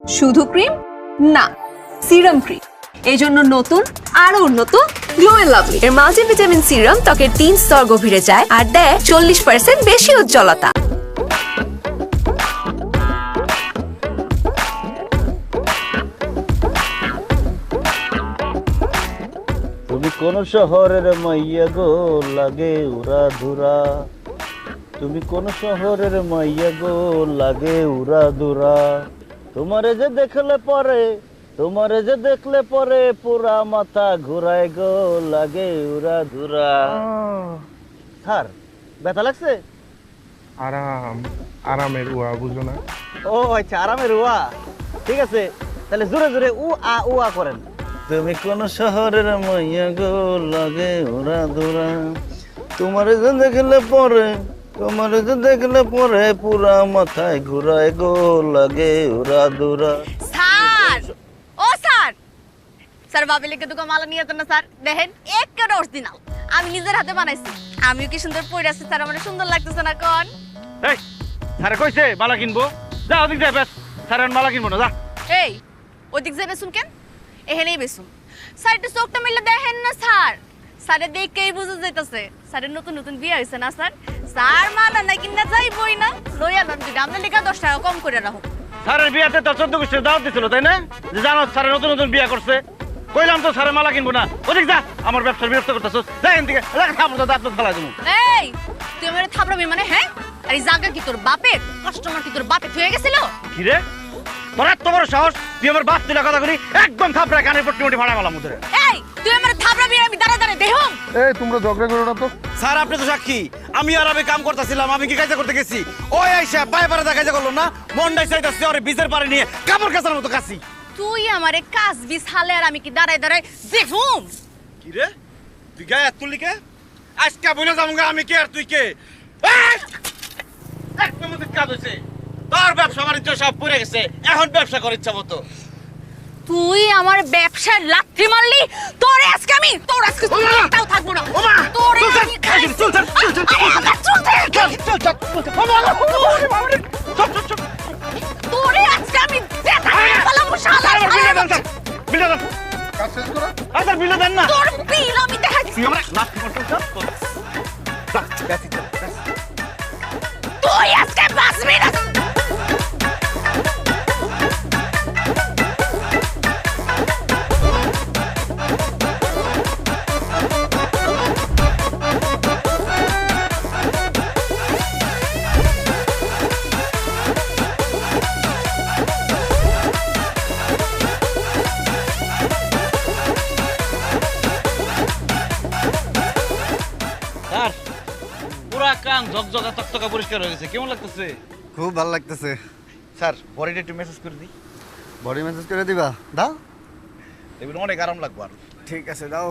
শুধু ক্রিম না, serum cream. এই জন্য নতুন আরো উন্নত গ্লো এন্ড লাভলি এর মাল্টিভিটামিন সিরাম ত্বকের 3 স্তর গভীরে যায় আর দেয় 40% বেশি উজ্জ্বলতা। তুমি কোন শহরের মাইয়া গো লাগে উড়া ধুরা, তুমি কোন শহরের মাইয়া গো লাগে উড়া ধুরা, তোমারে যে দেখলে পরে, তোমারে যে দেখলে পরে পুরা মাথা ঘুরায় গো লাগে উড়া ধুরা। স্যার ব্যথা লাগছে? আরাম, আরামের উয়া বুঝো না? ও আচ্ছা, আরামের উয়া, ঠিক আছে তাহলে জোরে জোরে উ আ করেন। তুমি কোন শহরের মাইয়া গো লাগে উড়া ধুরা, তোমারে যে দেখলে পরে, তোমারে যে দেখলে পরে পুরা মাথায় ঘুরায় গো লাগে উড়া ধুরা। স্যার, ও স্যার, স্যার বাবিলিকে দুটো মালা নিয়ে যেতেন না স্যার? দেখেন একেবারে অরিজিনাল, আমি নিজের হাতে বানাইছি। আমিও কি সুন্দর পরে আছি স্যার, আমার সুন্দর লাগতেছে না কোন? এই স্যার কইছে মালা কিনবো, যা ওদিক যা, ব্যাস স্যার মালা কিনবো না, যা। এই ওদিক যাই বেসুন কেন, এখানেই বেসুন। স্যার একটু চোখটা মিললে দেখেন না স্যার, স্যারের দেখেই বুঝা যাইতেছে স্যারের নতুন নতুন বিয়ে হয়েছে না স্যার। স্যার মালা না কিনা যাইবই না, লইয়া লন যদি আপনার লেখা 10 টাকা কম করে রাখো। স্যারের বিয়াতে তো 14 গোষ্ঠীর দাওয়াত দিছিল তাই না? যে জানো স্যারের নতুন নতুন বিয়া করছে, কইলাম তো স্যারের মালা কিনবো না, ওদিক যা, আমার ব্যবসার বিরক্ত করতেছস, যা এখান থেকে, খাবো দাঁত ফেলা দেবো। এই তুই আমার থাপড়াবি মানে? হ্যাঁ, আর এই জায়গা কি তোর বাপের? কাস্টমার কি তোর বাপে হয়ে গেছিল? কি রে, তোর এত বড় সাহস, তুই আমার বাপ তুলে কথা করি, একদম থাপড়া কানের পট্টি মুটি ভাড়া গেলাম ওদের। এই তুই আমার থাপড়াবি, আমি দাঁড়া দাঁড়া দেহম। এই তোমরা ঝগড়া করো না তো। স্যার আপনি তো সাক্ষী, আমি আর আমি কাম করতেছিলাম, আমি কি কাজে করতে গেছি, ওই আইসা পায়ে পারে কাজে করলো না, মন্ডাই চাইতেছে ওরে বীজের পারে নিয়ে কাপড় কাচার মতো কাছি। তুই আমারে কাজ বিস হালে আর আমি কি দাঁড়ায় দাঁড়ায় দেখুম? কি রে তুই গায়ে তুললি কে? আজকে বলে যাবো আমি কে আর তুই কে? একদম কাজ হয়েছে, তোর ব্যবসা বাণিজ্য সব পুড়ে গেছে, এখন ব্যবসা করার ইচ্ছা মতো। তুই আমার ব্যবসার লাথি মারলি, তোরে আজকে আমি, তোর আজকে একটাও থাকবো না। তোরে আমি খাইছি। তোরে আজকে আমি পালাবো শালা। কাজ শেষ করো। আচ্ছা বিলে দেন না, তোর বিল আমি দেখাচ্ছি। তুই আজকে বাঁচবি না। স্যার পুরা কান ঝকঝকা তকতকা পরিষ্কার হয়ে গেছে, কেমন লাগতেছে? খুব ভালো লাগতেছে। স্যার বডিটা একটু মেসেজ করে দিই, বডি মেসেজ করে দিবা? দাও। এগুলো অনেক আরাম লাগবে। আর ঠিক আছে দাও।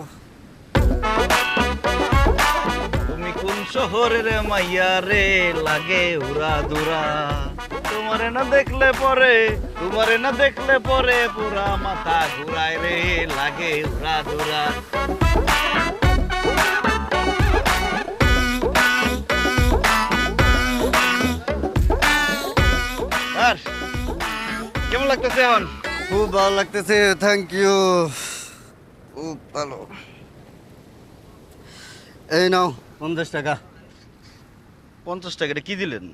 তুমি কোন শহরের মাইয়া রে লাগে উড়া দুরা, তোমারে না দেখলে পরে, তোমারে না দেখলে পরে পুরা মাথা ঘুরায় রে লাগে উড়া দুরা। আর কেমন লাগতেছে এখন? খুব ভালো লাগতেছে, থ্যাংক ইউ। খুব ভালো। এই নাও 50 টাকা। 50 টাকা এটা কি দিলেন?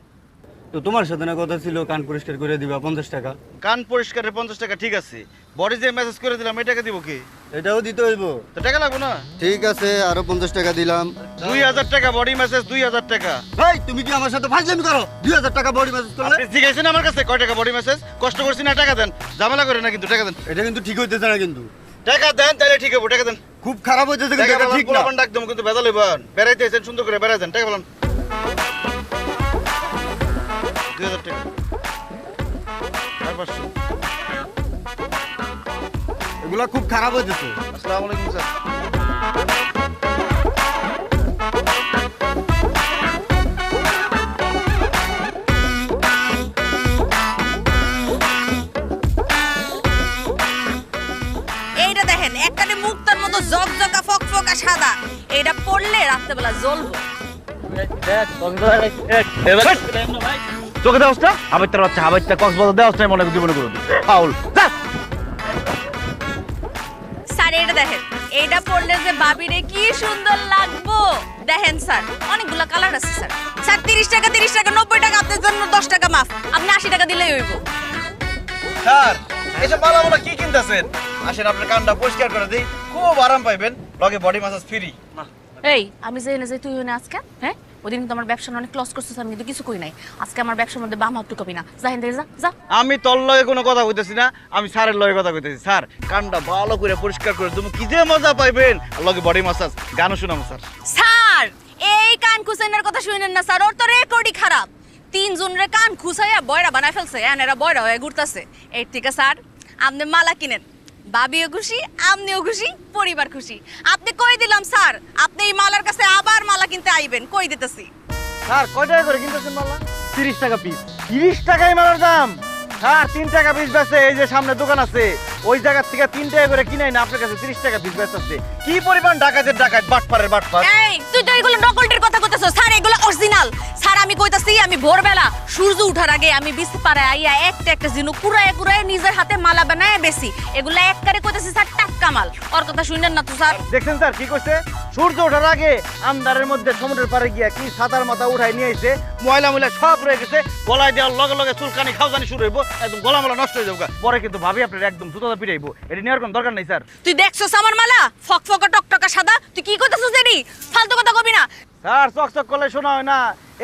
তো তোমার সাথে না কথা ছিল কান পরিষ্কার করে দিবা, 50 টাকা। কান পরিষ্কারের 50 টাকা ঠিক আছে, বডি যে মেসেজ করে দিলাম এই টাকা দিব কি? এটাও দিতে হইব? তো টাকা লাগবে না? ঠিক আছে, আরো 50 টাকা দিলাম। 2000 টাকা বডি মেসেজ, 2000 টাকা। ভাই তুমি কি আমার সাথে ফাজলামি করো? 2000 টাকা বডি মেসেজ করলে? আপনি জিজ্ঞাসেন আমার কাছে কয় টাকা বডি মেসেজ? কষ্ট করছি না, টাকা দেন, ঝামেলা করে না কিন্তু, টাকা দেন। এটা কিন্তু ঠিক হইতেছে না কিন্তু। টাকা দেন তাহলে ঠিক হবে, টাকা দেন। খুব খারাপ হইতেছে কিন্তু, এটা ঠিক না। পোলাপান ডাক দেবো কিন্তু বেদাল হইবেন, বেড়াইতে এসেছেন সুন্দর করে বেড়াই দেন, টাকা বলেন। 2000 টাকা। 500। এগুলা খুব খারাপ হইতেছে। আসসালামু আলাইকুম স্যার। এইটা দেখেন একবারে মুক্তার মতো জকজকা ফকফকা সাদা, এইটা পড়লে রাত্রেবেলা জ্বলবো। তোকে দেওয়াস না আবার বাচ্চা আবার কক্সবাজার দেওয়াস নাই মনে জীবনে করে ফাউল স্যার এটা দেখেন, এইটা পড়লে যে বাবিরে কি সুন্দর লাগবো। দেখেন স্যার, অনেকগুলা কালার আছে স্যার। স্যার 30 টাকা 90 টাকা, আপনার জন্য 10 টাকা মাফ। আপনি 80 টাকা দিলেই হইব। স্যার এসব মালামালা কি কিনতেছেন? আসেন আপনার কানটা পরিষ্কার করে দিই, খুব আরাম পাইবেন, লগে বডি ম্যাসাজ ফ্রি। এই আমি যে এনে যাই তুই এনে আজকে, হ্যাঁ ওদিন কিন্তু আমার ব্যবসা অনেক লস করছিস, আমি কিন্তু কিছু কই নাই। আজকে আমার ব্যবসার মধ্যে বাম হাত টুকাবি না, যা হেন যা যা। আমি তোর লগে কোনো কথা কইতেছি না, আমি স্যারের লগে কথা কইতেছি। স্যার কানটা ভালো করে পরিষ্কার করে তুমি কি যে মজা পাইবেন, আর লগে বডি ম্যাসাজ গানও শোনাবো স্যার। স্যার এই কান খুসাইনের কথা শুনেন না স্যার, ওর তো রেকর্ডই খারাপ। 3 জনের কান খুসাইয়া বয়রা বানায় ফেলছে, এরা বয়রা হয়ে ঘুরতাছে। এই ঠিক আছে স্যার, আপনি মালা কিনেন, বাবিও খুশি, আপনিও খুশি, পরিবার খুশি। আপনি কই দিলাম স্যার, আপনি এই মালার কাছে আবার মালা কিনতে আইবেন, কই দিতেছি। স্যার কয় টাকা করে কিনতেছেন মালা? 30 টাকা পিস। 30 টাকাই মালার দাম? স্যার 3 টাকা পিস বেচে, এই যে সামনে দোকান আছে ওই জায়গা থেকে 3 টাকা করে কিনাই না, আপনার কাছে 30 টাকা পিস বেচতেছে। কি পরিমাণ ডাকাতের ডাকাত, বাটপারের বাটপার। এই তুই তো এগুলো নকলটির কথা কইতাছস স্যার, এগুলো অরিজিনাল। স্যার আমি কইতাছি, আমি ভোরবেলা সূর্য উঠার আগে আমি বিছপাড়ায় আইয়া একটা জিনিস কুড়ায় নিজের হাতে মালা বানায় বেশি, এগুলো একবারে কইতাছি স্যার টাটকা মাল। ওর কথা শুনেন না তো স্যার। দেখছেন স্যার কি কইছে? সূর্য ওঠার আগে আন্ধারের মধ্যে সমুদ্রের পাড়ে গিয়া কি ছাতার মাথা উঠাই নিয়ে আইছে, ময়লা সব রয়ে গেছে, গলায় দেওয়ার লগে লগে চুলকানি খাওয়ানি শুরু হইব, একদম গলা মালা নষ্ট হয়ে যাবে। পরে কিন্তু ভাবি আপনার একদম জুতোটা পিটাইবো, এটা নেওয়ার কোনো দরকার নেই স্যার। তুই দেখছস আমার মালা ফকফকা টকটকা সাদা, তুই কি কইতাছস এডি? ফালতু কথা কবি না স্যার। চকচক করলে শোনা হয় না,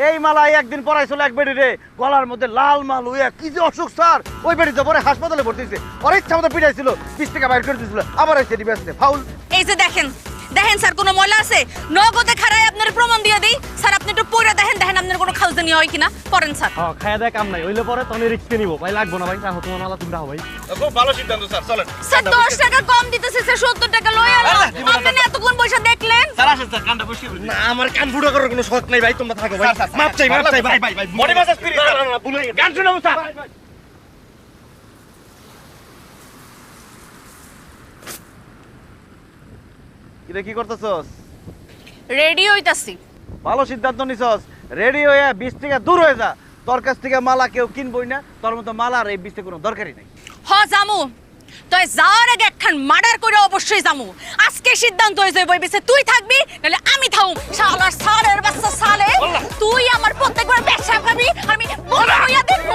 এই মালাই একদিন পরাইছিল এক বেডি রে, গলার মধ্যে লাল মাল হইয়া কি যে অসুখ স্যার, ওই বেডিতে পরে হাসপাতালে ভর্তি হইছে। ওর ইচ্ছা মতো পিটাইছিল, 20 টাকা বাইর করে দিয়েছিল, আবার এসে দিবে আসছে ফাউল। এই যে দেখেন স্যার কোনো ময়লা আছে নগদে খারায় আপনার প্রমাণ দিয়ে দিই স্যার, আপনি একটু পয়রা দেখেন আপনার কোনো খালজানি হয় কিনা, করেন স্যার। হ্যাঁ খায়া দেয় কাম নাই, হইলে পরে তখন রিস্ক নিব ভাই, লাগবো না ভাই, রাখো তোমার মালা তুমি রাখো ভাই। খুব ভালো সিদ্ধান্ত স্যার, চলেন। স্যার 10 টাকা কম দিতেছে স্যার, 70 টাকা লয় আলো। আপনি না এতক্ষণ পয়সা দেখলেন স্যার আসেন স্যার, কানটা পরিষ্কার করে দিন। না আমার কান ফুটো করার কোনো শখ নাই ভাই, তোমরা থাকো ভাই। মাপ চাই ভাই। Body massage free. না ভুলে গেছি, গান শোনাবো স্যার। কিরে কি করতেছস? রেডি হইতাছি। ভালো সিদ্ধান্ত নিছস, রেডি হয়ে 20 টাকা দূর হয়ে যা, তোর কাছ থেকে মালা কেউ কিনবই না, তোর মতো মালার এই 20 কোনো দরকারই নাই। হ জামু, তুই যাওয়ার আগে একখান মার্ডার করে অবশ্যই জামু। আজকে সিদ্ধান্ত হয়ে যাবে বইছে তুই থাকবি নাহলে আমি থাকুম। শালা সালের বাচ্চা সালে, তুই আমার প্রত্যেকবার ব্যবসা খাবি, আমি বড় হইয়া দেখবো।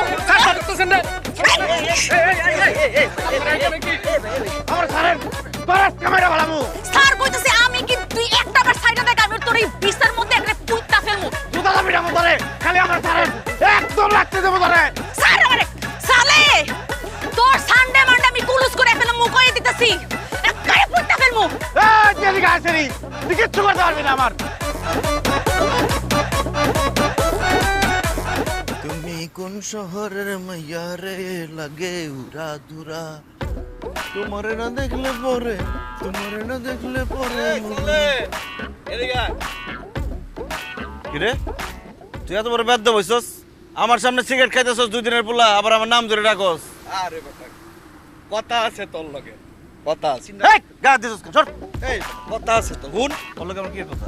আমার স্যারের তোর ক্যামেরা বালামু স্যার কইতাছে আমি কি তুই একটা বার সাইডে দেখ, আমি তোর এই বিস্তার মধ্যে একটা পুইতা ফেলমু। জুতা দাবি রামু ধরে, খালি আমার স্যারের একদম লাগতে দেবো ধরে। স্যার আমারে সালে তোর সানডে মানডে আমি কুলুস করে ফেলমু, কই দিতাছি একটা পুইতা ফেলমু। এই যেদিকে আসেনি তুই কিচ্ছু করতে পারবি না আমার। তুমি কোন শহরের মাইয়া রে, লাগে উড়া দুরা, তোমারে না দেখলে পরে, তোমারে না দেখলে পরে। কিরে তুই এত বড় বেদ্য বইছস, আমার সামনে সিগারেট খাইতেছস 2 দিনের পোলা, আবার আমার নাম ধরে ডাকস। আরে বাবা, কথা আছে তোর লগে, কথা আছে। এই গা দিছস কেন? সর। এই কথা আছে তো, হুন তোর লগে আমার কি কথা?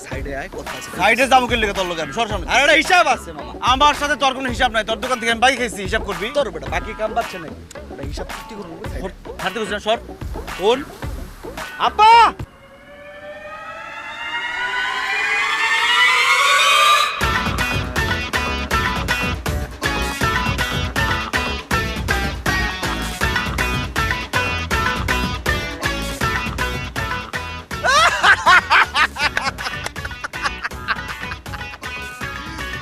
সাইডে আয়, কথা আছে। সাইডে যাবো কি লেগে তোর লগে আমি? সর সামনে। আর একটা হিসাব আছে মামা, আমার সাথে তোর কোনো হিসাব নাই, তোর দোকান থেকে আমি বাইক খাইছি, হিসাব করবি? তোর বেটা বাকি কাম পাচ্ছে না, একটা হিসাব চুক্তি করবো। ছাড়তে বলছি না, সর। হুন আপা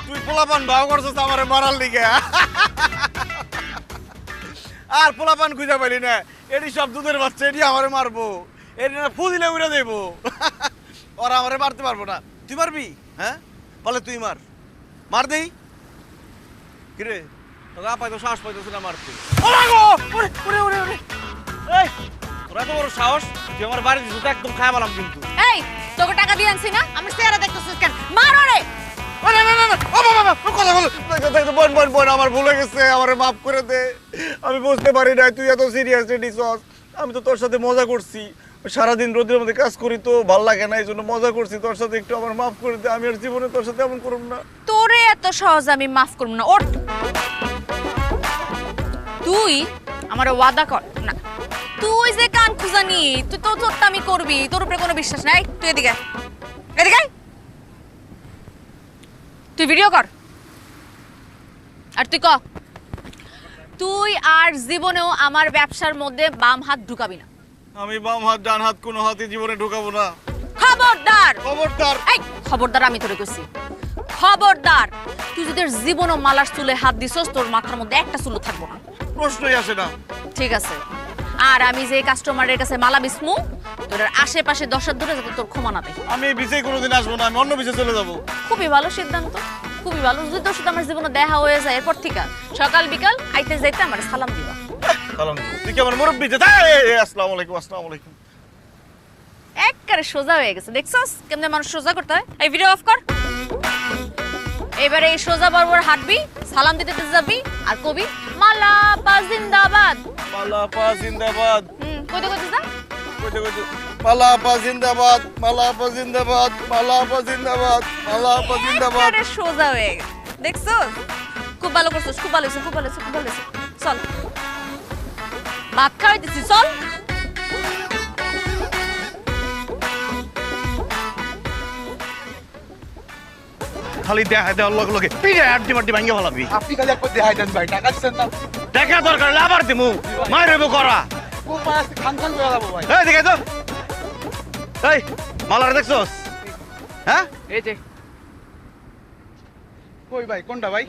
তুই পোলাপান ভাও করছিস আমারে মারার লিগে, আর পোলাপান খুঁজে পাইলি না, এটি সব দুধের বাচ্চা, এটি আমারে মারবো, এটি না ফু দিলে উড়ে দেবো, ওরা আমারে মারতে পারবো না। তুই মারবি? হ্যাঁ বলে তুই মার, মার দেই। কিরে তোকে আপাই তো সাহস পাইতেছে না মারতে? এই তোরা এত বড় সাহস, তুই আমার বাড়ি দিস একদম খায় পেলাম কিন্তু। এই তোকে টাকা দিয়ে আনছি না, আমি চেহারা দেখতেছিস কেন? মার ওরে। বোন আমার ভুলে গেছে, আমারে মাফ করে দে, আমি বুঝতে পারি না তুই এত সিরিয়াসলি নিছস, আমি তো তোর সাথে মজা করছি, সারাদিন রোদের মধ্যে কাজ করি তো ভাল লাগে না, এই জন্য মজা করছি তোর সাথে, একটু আমার মাফ করে দে। আমি আর জীবনে তোর সাথে এমন করব না। তোরে এত সহজ আমি মাফ করব না। ওঠ, তুই আমার ওয়াদা কর না, তুই যে কান খুঁজানি, তুই তো তোরটা আমি করবি, তোর উপরে কোনো বিশ্বাস নাই। তুই এদিকে আয়। এদিকে আয়। তুই ভিডিও কর, আর তুই ক তুই আর জীবনেও আমার ব্যবসার মধ্যে বাম হাত ঢুকাবি না। আমি বাম হাত ডান হাত কোনো হাতে জীবনে ঢোকাবো না। খবরদার, খবরদার। এই খবরদার, আমি তোরে কইছি খবরদার। তুই যদি জীবনও মালার চুলে হাত দিছস, তোর মাথার মধ্যে একটা চুলও থাকবো না। প্রশ্নই আসে না। ঠিক আছে, আর আমি যে কাস্টমারের কাছে মালা বিসমু, তোর আশেপাশে 10 হাত দূরে যাতে তোর ক্ষমা না দেয়। আমি এই বিষয়ে কোনোদিন আসবো না, আমি অন্য বিষয়ে চলে যাবো। খুবই ভালো সিদ্ধান্ত, খুবই ভালো। যদি তোর সাথে আমার জীবনে দেখা হয়ে যায়, এরপর থেকে সকাল বিকাল আইতে যাইতে আমার সালাম দিবা। সালাম দিবো। তুই কি আমার মুরব্বি? আসসালামু আলাইকুম। আসসালামু আলাইকুম। একবারে সোজা হয়ে গেছে, দেখছস কেমনে মানুষ সোজা করতে হয়। এই ভিডিও অফ কর। এবারে এই সোজা বরাবর হাঁটবি, সালাম দিতে দিতে যাবি, আর কবি মালা পা জিন্দাবাদ। মালা পা জিন্দাবাদ। কইতে কইতে যা। কইতে কইতে মালা পা জিন্দাবাদ, মালা পা জিন্দাবাদ, মালা পা জিন্দাবাদ, মালা পা জিন্দাবাদ। একবারে সোজা হয়ে গেছে, দেখছস? খুব ভালো করছস, খুব ভালো হয়েছে, খুব ভালো হয়েছে, খুব ভালো হয়েছে। চল ভাত খাওয়াইতেছি, চল। খালি দেখাই দেওয়ার লগে লগে পিড়ে আড্ডি মাড্ডি ভাঙ্গে ফেলাবি। আপনি খালি একবার দেখাই দেন ভাই, টাকা দিচ্ছেন না? দেখা দরকার হলে আবার দিমু, মায়ের হইব করা। খুব মাছ খান খান করে যাবো ভাই। এই দেখে তো, এই মালারে দেখছস? হ্যাঁ, এই যে কই ভাই, কোনটা ভাই?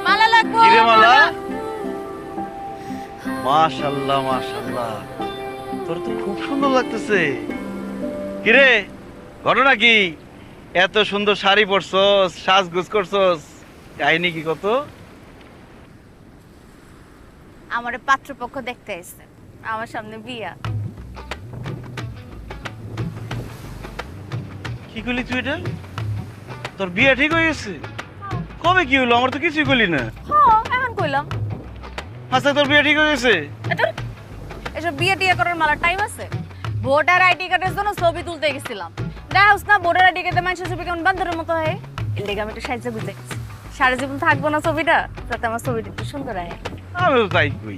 মালা লাগবো। কিরে মালা? মাশাআল্লাহ মাশাআল্লাহ, তোর তো খুব সুন্দর লাগতেছে। কিরে ঘটনা কি? এত সুন্দর শাড়ি পরছস, সাজগোজ করছস, কাহিনী কি কত? আমার পাত্রপক্ষ দেখতে এসেছে, আমার সামনে বিয়া। কি করলি তুই এটা? তোর বিয়ে ঠিক হয়ে গেছে? কবে কি হলো? আমার তো কিছুই করলি না। হ্যাঁ, এখন কইলাম। আচ্ছা তোর বিয়ে ঠিক হয়ে গেছে? এসব বিয়ে টিয়ে করার মালার টাইম আছে? ভোটার আইডি কার্ডের জন্য ছবি তুলতে গেছিলাম, দেখাস না ভোটার আইডি কার্ডে মানুষের ছবি কেমন বান্ধরের মতো হয়। এর লেগে আমি একটু সাহায্য বুঝে গেছি, সারা জীবন থাকবো না ছবিটা, যাতে আমার ছবিটা একটু সুন্দর হয়। আমি তো তাই কই,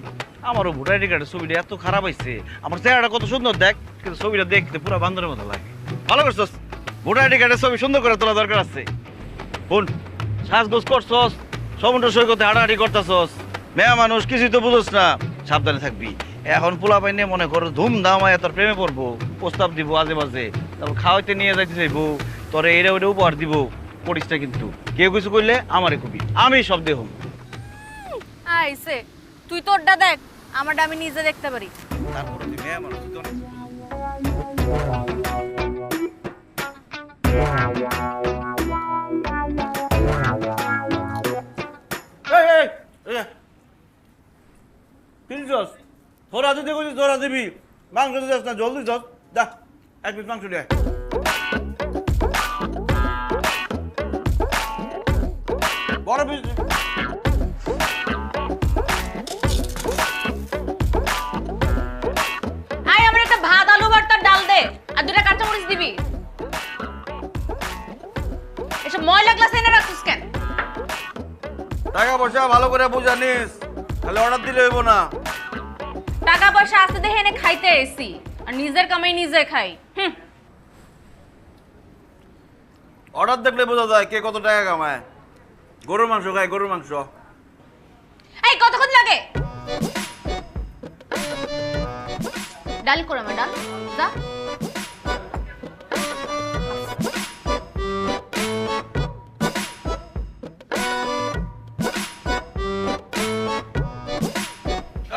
আমারও ভোটার আইডি কার্ডের ছবিটা এত খারাপ হয়েছে, আমার চেহারাটা কত সুন্দর দেখ, কিন্তু ছবিটা দেখতে পুরো বান্দরের মতো লাগে। ভালো করছস, ভোটার আইডি কার্ডের ছবি সুন্দর করে তোলা দরকার আছে। বোন সাজগোজ করছস, সমুদ্র সৈকতে হাঁটাহাঁটি করতেছস, মেয়া মানুষ কিছুই তো বুঝোস না, সাবধানে থাকবি। এখন পোলা পাইনে মনে করো ধুমধাম আয় তোর প্রেমে পড়বো, প্রস্তাব দিব আজে বাজে, তারপর খাওয়াইতে নিয়ে যাইতে চাইবো, তোরে এটা ওইটা উপহার দিব, করিস না কিন্তু। কেউ কিছু করলে আমারে কবি, আমি সব দেহ। আইছে, তুই তোরটা দেখ, আমারটা আমি নিজে দেখতে পারি। তারপরে তুই মেয়া মানুষ, তুই তো অনেক- তোরা যদি বলছিস তোরা দিবি, মাংস দিস না, জলদি যাস, যা 1 পিস মাংস দিয়ে। বড় পিস। আয় আমার একটা ভাত আলু ভর্তার ডাল দে, আর 2টা কাঁচামরিচ দিবি। এসব ময়লা গ্লাস এনে রাখছিস কেন? টাকা পয়সা ভালো করে বুঝা নিস, তাহলে অর্ডার দিলে হইব না। টাকা পয়সা আসতে দেখে এনে খাইতে এসি, আর নিজের কামাই নিজে খাই। অর্ডার দেখলে বোঝা যায় কে কত টাকা কামায়। গরুর মাংস খায়, গরুর মাংস। ডাল করে আমার ডাল যা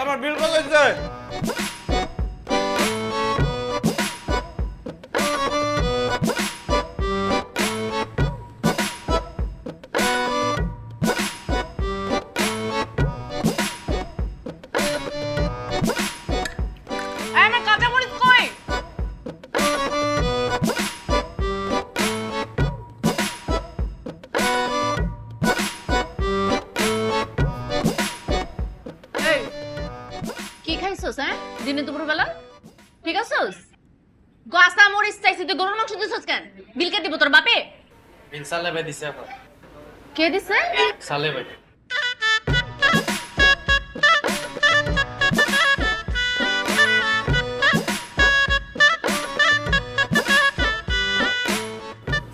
আমার বিল কত হচ্ছে? আমার কাঁচা মরিচ কই এই কি খাইছস হ্যাঁ দিনে দুপুর বেলা ঠিক আছস কাঁচা মরিচ চাইছিস তুই গরুর মাংস দিছস কেন বিল কে দিব তোর বাপে বিল সালে ভাই দিছে আপা কে দিছে সালে ভাই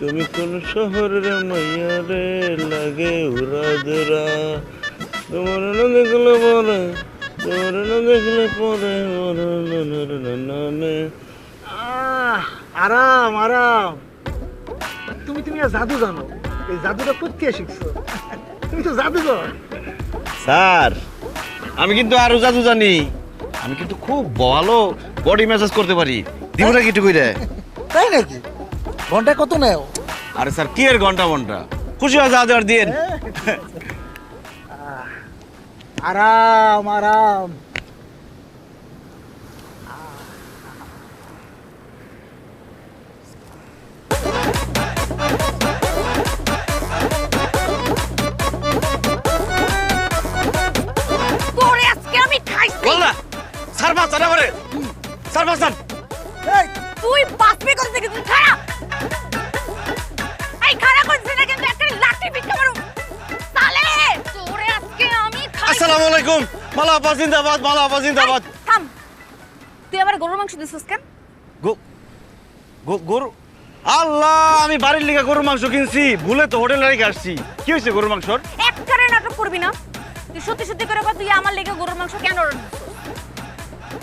তুমি কোন শহরের মাইয়া রে লাগে উরা দুরা তোমার না দেখলে পরে তোমার না দেখলে পরে আরাম আরাম তুমি আর জাদু জানো এই জাদুটা কোথায় শিখছো তুমি তো জাদুঘর স্যার আমি কিন্তু আরো জাদু জানি আমি কিন্তু খুব ভালো বডি ম্যাসাজ করতে পারি দিব না কিছু কইরে তাই নাকি ঘন্টা কত নেও আরে স্যার কি এর ঘন্টা খুশি হয় যা দেওয়ার দিন আরাম আরাম তোরে আজকে আমি খাইছি বল না স্যার বাঁচান আমারে স্যার বাঁচান তুই বাঁচবি কোথা থেকে তুই খারাপ এই খারাপ করছিস না কিন্তু একটা লাঠি পিঠে মারু সালে তোরে আজকে আমি খাইছি আসসালামু আলাইকুম মালা আপা জিন্দাবাদ মালা আপা জিন্দাবাদ থাম তুই আবার গরুর মাংস দিছিস কেন গরু আল্লাহ আমি বাড়ির লিগা গরুর মাংস কিনছি ভুলে তো হোটেলে রেখে আসছি কি হয়েছে গরুর মাংসর একবারে নাটক করবি না তুই সত্যি সত্যি করে কর তুই আমার লেগে গরুর মাংস কেন অর্ডার দিছিস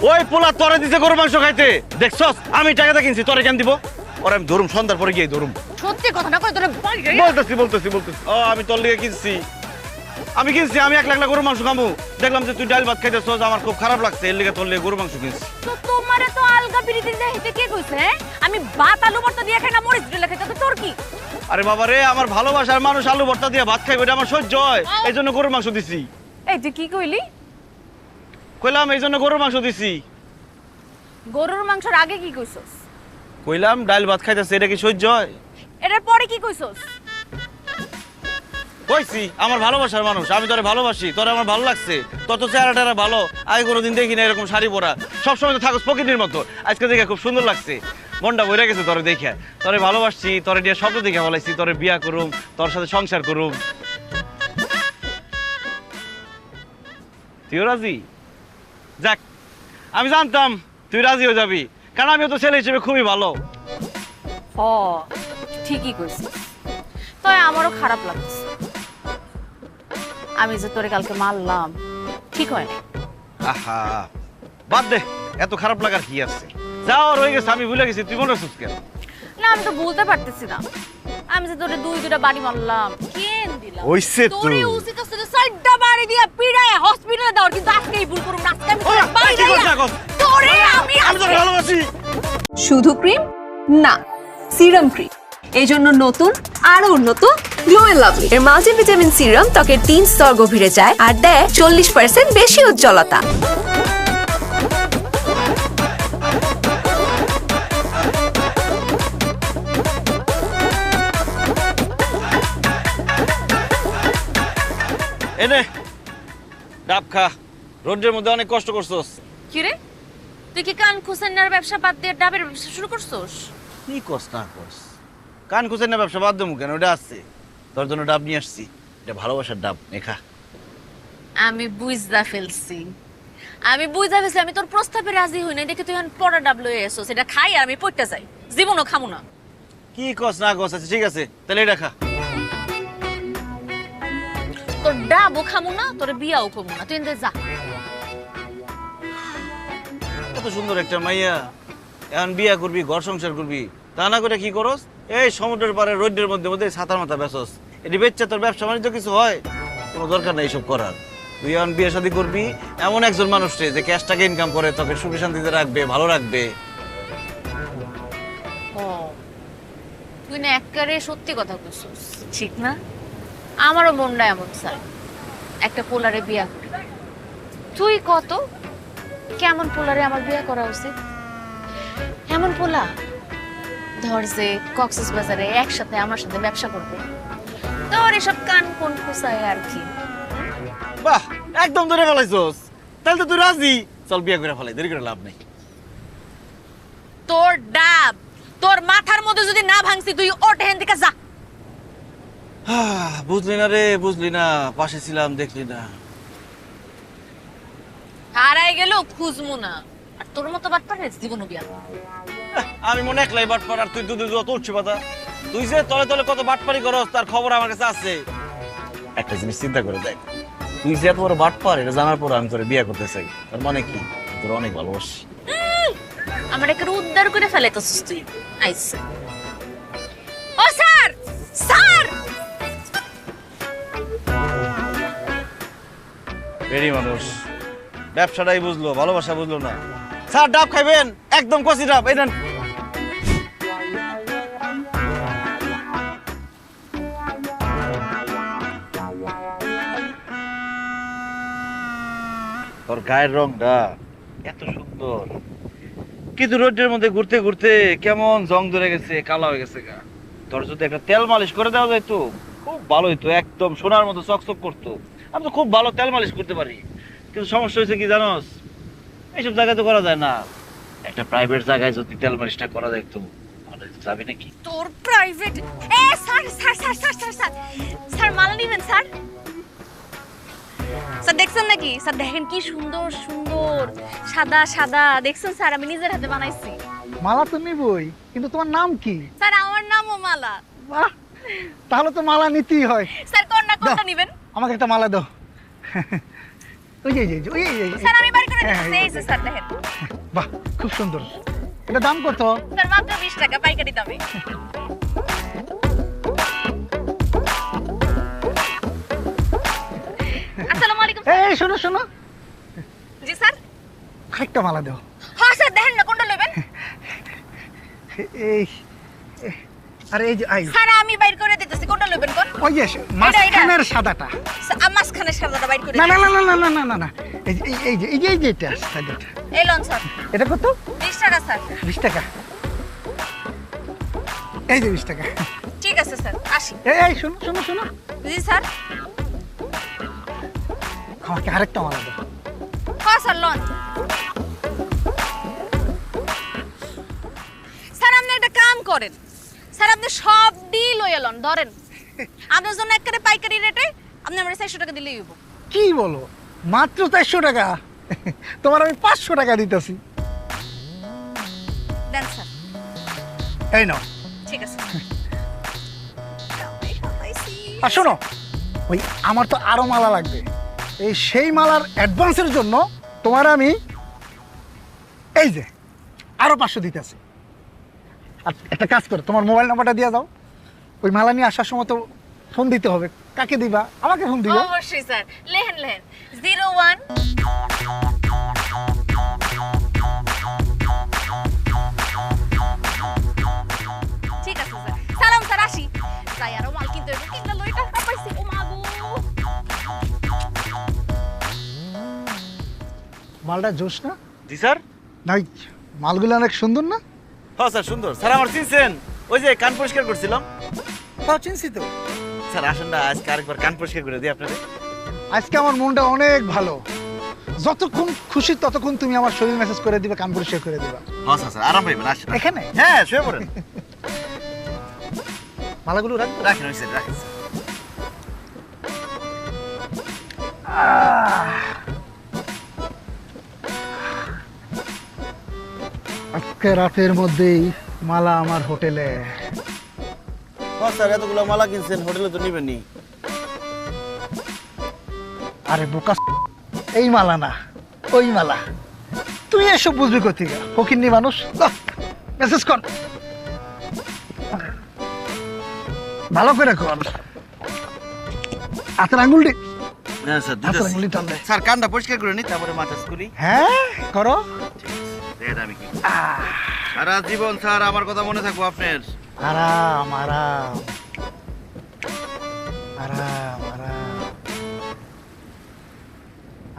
ওই পোলা তোরে দিছে গরুর মাংস খাইতে দেখছস আমি টাকাটা কিনছি তোরে কেন দিব ওরে আমি ধরুম সন্ধ্যার পরে গিয়ে ধরুম সত্যি কথা না কই তোরে বাইরে বলতেছি ও আমি তোর লিগে কিনছি আমি 1 লাখ গরুর মাংস খামু দেখলাম যে তুই ডাল ভাত খাইতেছস আমার খুব খারাপ লাগছে এর লিগে তোর লিগে গরুর মাংস কিনছি তো তোমারে তো আলগা বিড়ি দিন দেখাইতে কে কইছে হ্যাঁ? আমি ভাত আলু ভর্তা দিয়ে খাই না মরিচ দিয়ে খাই তো তোর কি আরে বাবা রে আমার ভালোবাসার মানুষ আলু ভর্তা দিয়ে ভাত খাইবে এটা আমার সহ্য হয় এই জন্য গরুর মাংস দিছি এই তুই কি কইলি কইলাম এই জন্য গরুর মাংস দিছি গরুর মাংসের আগে কি কইছস কইলাম ডাল ভাত খাইতেছে এটা কি সহ্য হয় এটার পরে কি কইছস কইছি আমার ভালোবাসার মানুষ আমি তোরে ভালোবাসি তোরে আমার ভালো লাগছে তত চেহারাটা ভালো আগে কোনোদিন দেখি না এরকম শাড়ি পরা সবসময় তো থাকস প্রকৃতির মতো আজকে দেখে খুব সুন্দর লাগছে মনটা ভরে গেছে তোরে দেখে তোরে ভালোবাসছি তোরে দিয়ে শব্দ দেখে বলাইছি তোরে বিয়া করুম তোর সাথে সংসার করুম তুইও রাজি যাক আমি জানতাম তুই রাজি হয়ে যাবি কারণ আমিও তো ছেলে হিসেবে খুবই ভালো ও ঠিকই কইছিস তাই আমারও খারাপ লাগছে আমি যে তোরে কালকে মারলাম ঠিক হয় না আহা বাদ দে এত খারাপ লাগার কি আছে যাও রয়ে গেছে আমি ভুলে গেছি তুই মনে রাখছিস কেন না আমি তো বলতে পারতেছি না আমি যে তোরে দুইটা বাড়ি মারলাম কেন দিলাম হইছে তো তোরে উচিত আছে যে সাইডটা বাড়ি দিয়া পিড়ায় হসপিটালে দাও কিন্তু আজকে এই ভুল করুম না আজকে আমি তোরে বাইরে তোরে আমি তোরে ভালোবাসি শুধু ক্রিম না সিরাম ক্রিম এই জন্য নতুন আরো উন্নত গ্লো এন্ড লাভলি এর মাল্টিভিটামিন সিরাম ত্বকের 3 স্তর গভীরে যায় আর দেয় 40% বেশি উজ্জ্বলতা। এনে ডাব খা রোদের মধ্যে অনেক কষ্ট করছস কি রে তুই কি কান খুসেনার ব্যবসা বাদ দিয়ে ডাবের ব্যবসা শুরু করছস কি কষ্ট না কস কান খুঁজে না ব্যবসা বাদ দেবো কেন ওটা আসছে তোর জন্য ডাব নিয়ে আসছি এটা ভালোবাসার ডাব নেখা আমি বুঝদা ফেলছি আমি তোর প্রস্তাবে রাজি হই না দেখে তুই এখন পড়া ডাব লয়ে এসো সেটা খাই আর আমি পড়তে যাই জীবনও খামু না কি কস না কস আচ্ছা ঠিক আছে তাহলে এটা খা তোর ডাবও খামু না তোর বিয়াও করবো না তুই এনতে যা এত সুন্দর একটা মাইয়া এখন বিয়া করবি, ঘর সংসার করবি, তা না করে কি করস? এই সমুদ্রের পারে রোদ্রের মধ্যে মধ্যে ছাতার মাথা বেচস। এটি বেচছে তোর ব্যবসা বাণিজ্য কিছু হয়? কোনো দরকার নেই এইসব করার। তুই এখন বিয়ে শাদী করবি এমন একজন মানুষকে যে ক্যাশ টাকা ইনকাম করে তোকে সুখে শান্তিতে রাখবে, ভালো রাখবে। তুই না একেবারে সত্যি কথা কইছিস, ঠিক না? আমারও মনটা এমন স্যার, একটা পোলারে বিয়া করি। তুই কত কেমন পোলারে আমার বিয়া করা উচিত? এমন পোলা ধর যে কক্সেস বাজারে একসাথে আমার সাথে ব্যবসা করবে, তোর এসব কান কোন খুসায় আর কি। বাহ, একদম ধরে ফেলাইছস। তাহলে তো তুই রাজি। চল বিয়ে করে ফেলাই, দেরি করে লাভ নেই। তোর ডাব তোর মাথার মধ্যে যদি না ভাঙছি তুই ওঠ হেন থেকে যা। বুঝলি না রে, বুঝলি না, পাশে ছিলাম দেখলি না। হারাই গেল খুঁজমু না, আর তোর মতো বাটপার জীবনও বিয়া। আমি মনে একলাই বাটপার আর তুই দুধে দুধ তুলছি পাতা। তুই যে তলে তলে কত বাটপারি করস তার খবর আমার কাছে আছে। একটা জিনিস চিন্তা করে দেখ, তুই যে এত বড় বাটপার এটা জানার পর আমি তোর বিয়ে করতে চাই, তার মানে কি তোর অনেক ভালোবাসি। আমার একটা উদ্ধার করে ফেলাইতেছিস তুই। আইসা ও স্যার, স্যার বেরি মানুষ ব্যবসাটাই বুঝলো, ভালোবাসা বুঝলো না। স্যার ডাব খাইবেন? একদম কচি ডাব, এই নেন। তোর গায়ের রংটা এত সুন্দর, কিন্তু রোদের মধ্যে ঘুরতে ঘুরতে কেমন জং ধরে গেছে, কালো হয়ে গেছে গা। তোর যদি একটা তেল মালিশ করে দেওয়া যাইতো খুব ভালো হইতো, একদম সোনার মতো চকচক করতো। আমি তো খুব ভালো তেল মালিশ করতে পারি, কিন্তু সমস্যা হয়েছে কি জানোস, এইসব জায়গায় তো করা যায় না। একটা প্রাইভেট জায়গায় যদি তেল মালিশটা করা যায় তো ভালো হইতো। যাবি নাকি? তোর প্রাইভেট? এ sir sir sir sir sir sir sir মালা নিবেন স্যার? স্যার দেখছেন নাকি? স্যার দেখেন কি সুন্দর সুন্দর সাদা সাদা, দেখছেন স্যার? আমি নিজের হাতে বানাইছি। মালা তো নিবই, কিন্তু তোমার নাম কি? স্যার আমার নামও মালা। বাহ, তাহলে তো মালা নিতেই হয়। স্যার কোনটা নিবেন? আমাকে একটা মালা দাও। ওই যে ওই স্যার আমি বাড়ি করে দিতেছি। এই যে স্যার দেখেন। বাহ, খুব সুন্দর। এটা দাম কত? স্যার মাত্র 20 টাকা পাইকারি দামে। আসসালামু আলাইকুম। এই শোনো শোনো। জি স্যার। আরেকটা মালা দাও। হ্যাঁ স্যার দেখেন না কোনটা নেবেন? এই আরে এই যে আই স্যার আমি বাইর করে দিতেছি, কোনটা নেবেন কোন? ওই যে মাঝখানের সাদাটা। মাঝখানের সাদাটা বাইর করে। না না না না না না না না, এই যে এটা সাদাটা। এই লন স্যার। এটা কত? 20 টাকা স্যার। 20 টাকা। এই যে 20 টাকা। ঠিক আছে স্যার, আসি। এই শোনো শোনো শোনো। জি স্যার। আমাকে আরেকটা মালা দাও। হ্যাঁ স্যার লন। স্যার আপনি একটা কাম করেন, স্যার আপনি সব ডিল লইয়া লন, ধরেন আপনার জন্য একেবারে পাইকারি রেটে আপনি আমার 400 টাকা দিলেই হইব। কি বলো, মাত্র 400 টাকা? তোমার আমি 500 টাকা দিতেছি। দেন স্যার। এই নাও। ঠিক আছে। আর শোনো, ওই আমার তো আরো মালা লাগবে। এই সেই মালার অ্যাডভান্সের জন্য তোমার আমি এই যে আরো 500 দিতেছি। আর একটা কাজ করো, তোমার মোবাইল নাম্বারটা দিয়ে দাও। ওই মালা নিয়ে আসার সময় তো ফোন দিতে হবে। কাকে দিবা? আমাকে ফোন দিবা। অবশ্যই স্যার। লেহেন লেহেন 01 ঠিক আছে স্যার। সালাম স্যার, আসি। যাই আরো মাল কিনতে হবে, কিনলে লই টাকা পাইছি। ও মা গো, মালটা জোশ না? জি স্যার। নাই, মালগুলো অনেক সুন্দর না? হ্যাঁ স্যার সুন্দর। স্যার আমার চিনছেন? ওই যে কান পরিষ্কার করছিলাম। তাও চিনছি তো। স্যার আসেন না, আজকে আরেকবার কান পরিষ্কার করে দিই আপনাদের। আজকে আমার মনটা অনেক ভালো। যতক্ষণ খুশি ততক্ষণ তুমি আমার শরীর মেসেজ করে দিবে, কান পরিষ্কার করে দিবা। হ্যাঁ স্যার, আরাম পাইবেন। আসেন এখানে? হ্যাঁ, শুয়ে পড়েন। মালাগুলো রাখবো? রাখেন ওই সাইড, রাখেন। আজকে রাতের মধ্যেই মালা আমার হোটেলে। হ্যাঁ স্যার, এতগুলো মালা কিনছেন, হোটেলে তো নিবেনই। আরে বোকা, এই মালা না, ওই মালা। তুই এসব বুঝবি কোথেকে ফকিন্নি মানুষ মেসেজ কর ভালো করে কর হাতের আঙুলটি হ্যাঁ স্যার হাতের আঙুলটি টান দে স্যার কানটা পরিষ্কার করে নি তারপরে মাসাজ করি হ্যাঁ করো দেখেন আমি কি সারা জীবন স্যার আমার কথা মনে থাকবো আপনার আরাম আরাম আরাম আরাম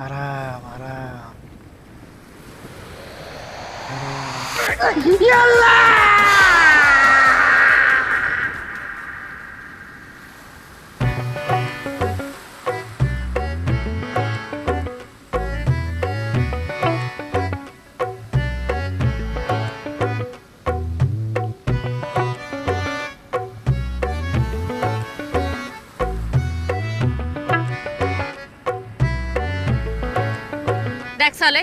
আরাম আরাম দেখ সালে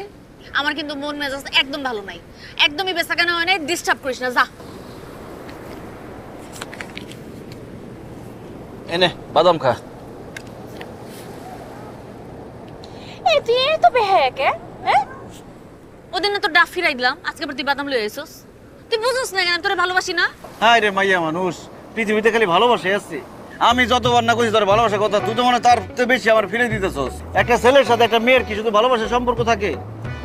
আমার কিন্তু মন মেজাজ একদম ভালো নাই, একদমই বেচাকেনা হয় নাই, ডিস্টার্ব করিস না, যা। এনে বাদাম খা। এই তুই তো বেহায়াকে, হ্যাঁ? ওদিন না তো ডাফ ফিরাই দিলাম, আজকে আবার তুই বাদাম লয়ে এসোস। তুই বুঝোস না কেন তোরে ভালোবাসি না? হায় রে মাইয়া মানুষ, পৃথিবীতে খালি ভালোবাসে আছে। আমি যতবার না কইছি তোর ভালোবাসার কথা, তুই তো মনে তার চেয়ে বেশি আমার ফিরে দিতেছস। একটা ছেলের সাথে একটা মেয়ের কি শুধু ভালোবাসার সম্পর্ক থাকে?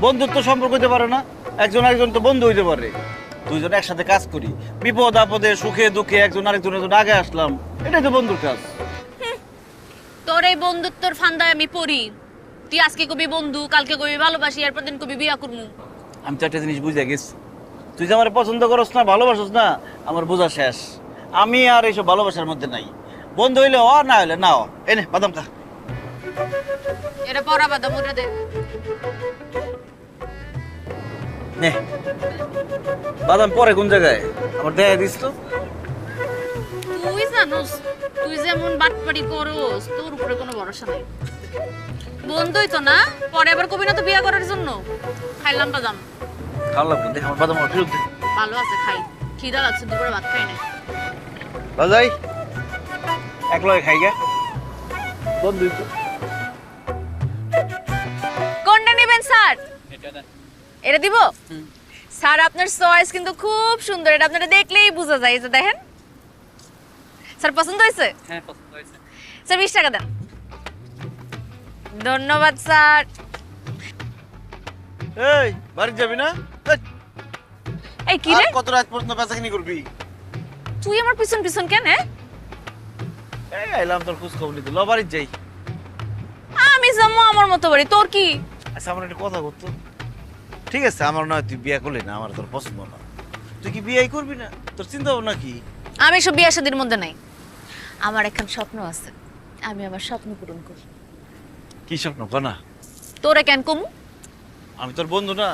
বন্ধুত্ব সম্পর্ক হইতে পারে না? একজন আরেকজন তো বন্ধু হইতে পারে। দুইজন একসাথে কাজ করি, বিপদ আপদে সুখে দুঃখে একজন আরেকজনের জন্য আগে আসলাম, এটাই তো বন্ধুর কাজ। তোর এই বন্ধুত্বর ফান্দায় আমি পড়ি। তুই আজকে কবি বন্ধু, কালকে কবি ভালোবাসি, এরপর দিন কবি বিয়া করমু। আমি তো একটা জিনিস বুঝে গেছি, তুই যে আমার পছন্দ করস না, ভালোবাসস না, আমার বোঝা শেষ। আমি আর এইসব ভালোবাসার মধ্যে নাই। বন্ধু হইলে ও, না হইলে না। এনে বাদাম খা। এটা পড়া বাদাম, ওটা দে। নে বাদাম পরে কোন জায়গায় আমার দেখা দিস তো। তুই জানোস তুই যেমন বাটপাড়ি করোস, তোর উপরে কোনো ভরসা নাই। বন্ধুই তো না, পরে আবার কবি না তো বিয়া করার জন্য। খাইলাম বাদাম, খাওয়া লাগবে, দেখ আমার বাদাম আমার ফেরত দে। ভালো আছে, খাই। খিদা লাগছে, দুপুরে ভাত খাই না। বাজাই এক লগে খাই গে বন্ধুই তো। কোনটা নেবেন স্যার? এটা দিব? স্যার আপনার চয়েস কিন্তু খুব সুন্দর, এটা আপনারা দেখলেই বোঝা যায়। এই যে দেখেন স্যার, পছন্দ হয়েছে? হ্যাঁ পছন্দ হয়েছে। স্যার 20 টাকা দেন। ধন্যবাদ স্যার। এই বাড়ি যাবি না? এই কি রে, কত রাত পর্যন্ত বেচাকিনি করবি? তুই আমার পিছন পিছন কেন? এই আইলাম তোর খোঁজ খবর নিতে। ল বাড়ি যাই। আমি যাবো আমার মতো বাড়ি, তোর কি? আচ্ছা আমার একটা কথা করতো। ঠিক আছে, আমার নয় তুই বিয়ে করলি না, আমার তোর পছন্দ না। তুই কি বিয়ে করবি না? তোর চিন্তা ভাবনা কি? আমি সব বিয়ে শাদীর মধ্যে নাই। আমার এখন স্বপ্ন আছে, আমি আমার স্বপ্ন পূরণ করি। কি স্বপ্ন কনা? তোরে কেন কমু? আমি তোর বন্ধু না?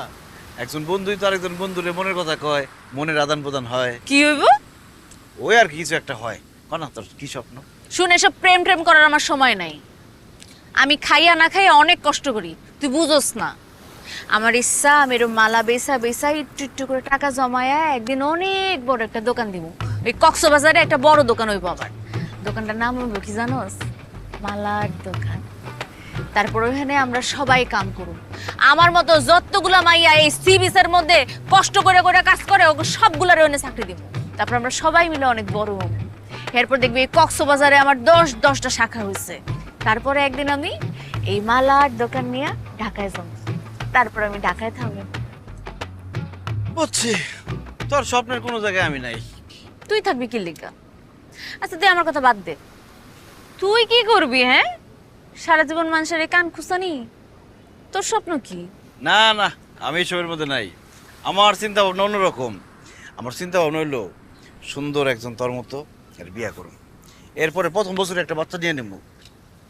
একজন বন্ধুই তো আরেকজন বন্ধুরে মনের কথা কয়, মনের আদান প্রদান হয়। কি হইব? ওই আর কিছু একটা হয়। কনা তোর কি স্বপ্ন? শুনে সব প্রেম প্রেম করার আমার সময় নাই। আমি খাইয়া না খাইয়া অনেক কষ্ট করি, তুই বুঝোস না। আমার ইচ্ছা আমি এরকম মালা বেচা বেচা একটু একটু করে টাকা জমায়া একদিন অনেক বড় একটা দোকান দিব। ওই কক্সবাজারে একটা বড় দোকান হইব আমার। দোকানটার নাম হইব কি জানোস? মালার দোকান। তারপর ওখানে আমরা সবাই কাম করব। আমার মতো যতগুলা মাইয়া এই সি বিচের মধ্যে কষ্ট করে করে কাজ করে, ওকে সবগুলার ওখানে চাকরি দিব। তারপর আমরা সবাই মিলে অনেক বড় হব। এরপর দেখবি এই কক্সবাজারে আমার 10টা শাখা হয়েছে। তারপরে একদিন আমি এই মালার দোকান নিয়ে ঢাকায় যাব। তারপর আমি ঢাকায় থাকবো। বুঝছি, তোর স্বপ্নের কোনো জায়গায় আমি নাই। তুই থাকবি কি লিগা? আচ্ছা তুই আমার কথা বাদ দে, তুই কি করবি? হ্যাঁ, সারা জীবন মানুষের এই কান খুসানি? তোর স্বপ্ন কি? না না, আমি এসবের মধ্যে নাই। আমার চিন্তা ভাবনা অন্যরকম। আমার চিন্তা ভাবনা হইলো সুন্দর একজন তোর মতো আর বিয়া করুন, এরপরে প্রথম বছরে একটা বাচ্চা নিয়ে নেব।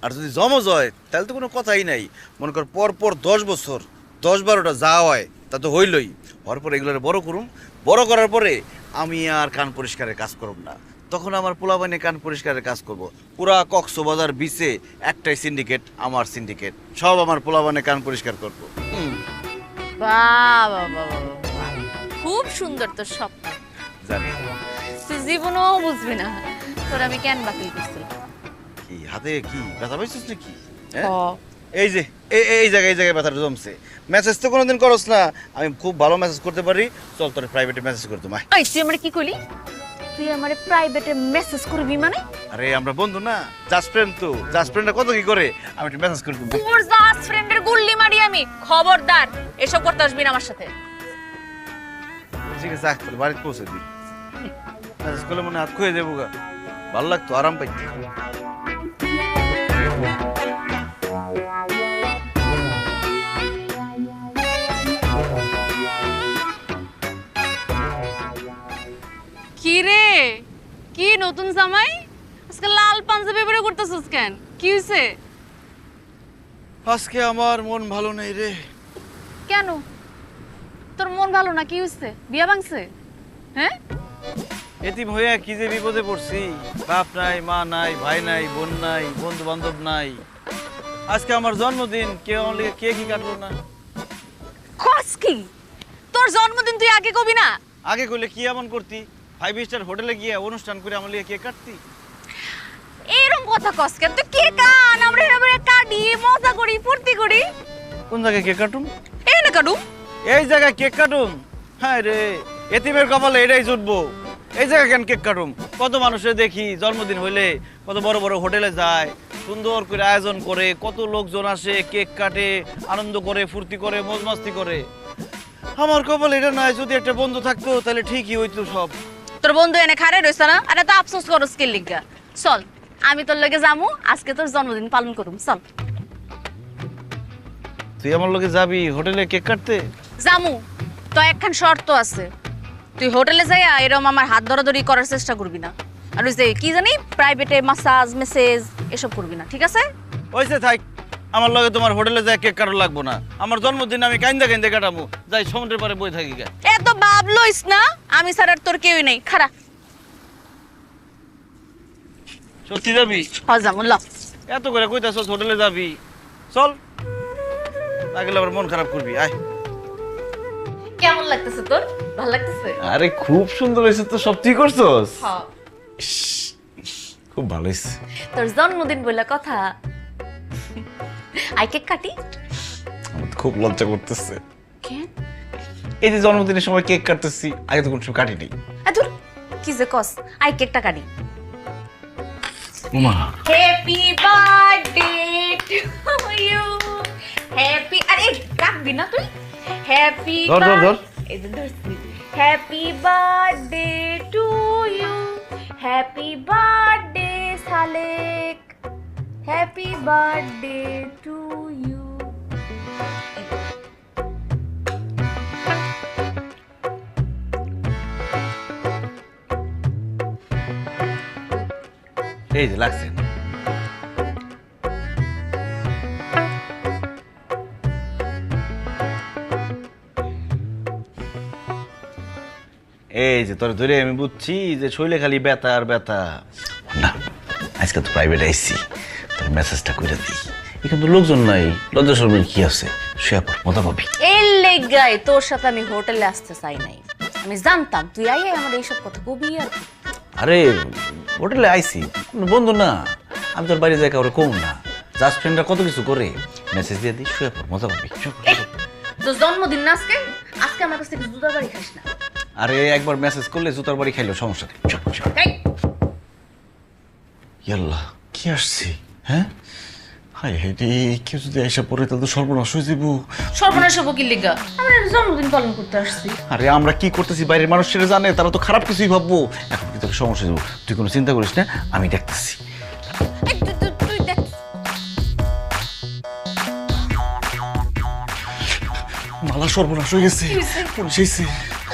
আর যদি জমজ হয় তাহলে তো কোনো কথাই নাই। মনে কর পর 10 বছর 10-12টা যা হয় তা তো হইলই। হওয়ার পরে এগুলো বড় করুম, বড় করার পরে আমি আর কান পরিষ্কারের কাজ করব না। তখন আমার পোলাপানে কান পরিষ্কারের কাজ করব। পুরা কক্সবাজার বিচে একটাই সিন্ডিকেট, আমার সিন্ডিকেট। সব আমার পোলাপানে কান পরিষ্কার করব। বাবা বাবা, খুব সুন্দর তোর স্বপ্ন। জানি তুই জীবনও বুঝবি না তোর আমি কেন বাতিল করছি। কি হাতে কি ব্যথা পাইছিস নাকি? এই যে এই জায়গায় ব্যথাটা জমছে। মেসেজ তো কোনোদিন করস না, আমি খুব ভালো মেসেজ করতে পারি। চল তোর প্রাইভেটে মেসেজ করতে মাই। ওই তুই আমারে কি কইলি? তুই আমারে প্রাইভেটে মেসেজ করবি মানে? আরে আমরা বন্ধু না, জাস্ট ফ্রেন্ড তো। জাস্ট ফ্রেন্ডরা কত কি করে, আমি একটু মেসেজ করে দেব। তোর জাস্ট ফ্রেন্ডের গুল্লি মারি আমি, খবরদার এসব করতে আসবি না আমার সাথে। ঠিক আছে, তোর বাড়িতে পৌঁছে দিই। মেসেজ করলে মনে হাত খুঁয়ে দেবো গা, ভালো লাগতো, আরাম পাইতি। কি রে, কি নতুন জামাই? আজকে লাল পাঞ্জাবি পরে করতেছিস কেন? কি হইছে? আজকে আমার মন ভালো নেই রে। কেন তোর মন ভালো না? কি হইছে? বিয়া ভাঙছে? হ্যাঁ, এতিম হয়ে কি যে বিপদে পড়ছি। বাপ নাই, মা নাই, ভাই নাই, বোন নাই, বন্ধু বান্ধব নাই। আজকে আমার জন্মদিন, কেউ আমার লিগে কেক কাটলো না। কস কি? তোর জন্মদিন তুই আগে কবি না? আগে কইলে কি এমন করতি? 5 স্টার হোটেলে গিয়ে অনুষ্ঠান করে আমার লিগে কেক কাটতি? এরকম কথা কস কেন? তুই কে কান, আমরা এভাবে কাটি, মজা করি, ফুর্তি করি। কোন জায়গায় কেক কাটুম? এই না কাটু, এই জায়গায় কেক কাটুম? হ্যাঁ রে, এতিমের কপালে এটাই জুটবো। এই জায়গায় কেন কেক কাটুম? কত মানুষের দেখি জন্মদিন হইলে কত বড় বড় হোটেলে যায়, সুন্দর করে আয়োজন করে, কত লোকজন আসে, কেক কাটে, আনন্দ করে, ফুর্তি করে, মজ মাস্তি করে। আমার কপালে এটা নাই। যদি একটা বন্ধু থাকতো তাহলে ঠিকই হইতো সব। তোর বন্ধু এনে খারে রইছে না? আরে তো আফসোস করস কে লিগা? চল আমি তোর লগে যামু, আজকে তোর জন্মদিন পালন করুম। চল তুই আমার লগে যাবি হোটেলে কেক কাটতে? যামু তো, একখান শর্ত আছে। তুই হোটেলে যাইয়া এরকম আমার হাত ধরাধরি করার চেষ্টা করবি না। আর ওই যে কি জানি প্রাইভেটে মাসাজ মেসেজ এসব করবি না, ঠিক আছে? ওইসে থাক, আমার লগে তোমার হোটেলে যায় কেক কাটা লাগবো না। আমার জন্মদিন আমি কাইন্দা কাইন্দা কাটাবো, যাই সমুদ্রের পারে বই থাকি গা। এত ভাব লইস না, আমি ছাড়া আর তোর কেউই নেই। খারা সত্যি যাবি? যাবো, ল। এত করে কইতাছস হোটেলে যাবি, চল। না গেলে আবার মন খারাপ করবি। আয়। কেমন লাগতেছে তোর? ভালো লাগতেছে? আরে খুব সুন্দর হয়েছে তো, সব তুই করছস? হ্যাঁ, খুব ভালো হয়েছে। তোর জন্মদিন বলে কথা। আই কেক কাটি? আমার তো খুব লজ্জা করতেছে। কেন? এই যে জন্মদিনের সময় কেক কাটতেছি, আগে তো কোনো সময় কাটিনি। ধুর, কি যে কস, আই কেকটা কাটি। Uma, happy birthday to you. Happy, আরে কাটবি না তুই? হ্যাপি ধর ধর ধর। এই যে ধরছি। Happy birthday to you, happy birthday Salek, happy birthday to you. এই যে লাগছে। এই যে তোর ধরে আমি বুঝছি যে শৈলে খালি ব্যথা আর ব্যথা। না, আজকে তো প্রাইভেট আইসি, তোর মেসেজটা করে দিই। এখানে তো লোকজন নাই, লজ্জা শরমের কি আছে? শুয়ে পড়, মজা পাবি। এর লেগাই তোর সাথে আমি হোটেলে আসতে চাই নাই। আমি জানতাম তুই আই আমার এইসব কথা কবি। আর আরে হোটেলে আইসি, কোনো বন্ধু না। আমি তোর বাড়ি যাই কাউরে কম না। জাস্ট ফ্রেন্ডরা কত কিছু করে, মেসেজ দিয়ে দিই, শুয়ে পড়, মজা পাবি। তোর জন্মদিন না আজকে? আজকে আমার কাছ থেকে জুতা বাড়ি খাস না। আরে একবার মেসেজ করলে জুতার বাড়ি খাইলো, সমস্যা নেই। চল চল। এই, ইয়াল্লাহ, কি আসছি? হ্যাঁ, হাই হাই রে, কেউ যদি এসে পড়ে তাহলে তো সর্বনাশ হয়ে যাবো। সর্বনাশ হবো কি লিগা? আমরা জন্মদিন পালন করতে আসছি। আরে আমরা কি করতেছি বাইরের মানুষ সেটা জানে, তারা তো খারাপ কিছুই ভাববো। এখন কি তোর সমস্যা হয়ে যাবো? তুই কোনো চিন্তা করিস না, আমি দেখতেছি। এই, তুই দেখ। মালা সর্বনাশ হয়ে গেছে, পুলিশ এসে।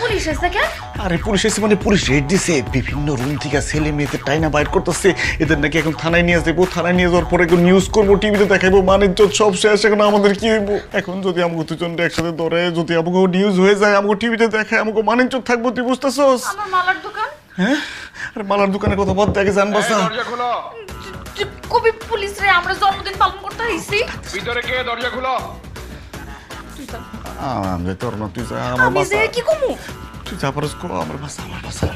পুলিশ এসে কেন? আরে পুলিশ এসে মানে পুলিশ রেড দিছে, বিভিন্ন রুম থেকে ছেলে মেয়েদের টাইনা বাইর করতেছে। এদের নাকি এখন থানায় নিয়ে যাবো, থানায় নিয়ে যাওয়ার পরে নিউজ করবো, টিভিতে দেখাবো, মানিজ্য সব শেষ। এখন আমাদের কি হইব? এখন যদি আমাকে দুজন একসাথে ধরে, যদি আমাকে নিউজ হয়ে যায়, আমাকে টিভিতে দেখায়, আমাকে মানিজ্য থাকবো, তুই বুঝতেছস? আমার মালার দোকান। হ্যাঁ, আরে মালার দোকানের কথা বাদ দেখে জানবা দরজা খোলো, কবি পুলিশ রে, আমরা জন্মদিন পালন করতে আইছি। ভিতরে কে? দরজা খোলো। আমি তোর না, তুই যা, আমার আমি বাসা, যে কি কমু? তুই যা পারস কো, আমার বাসা, আমার বাসা।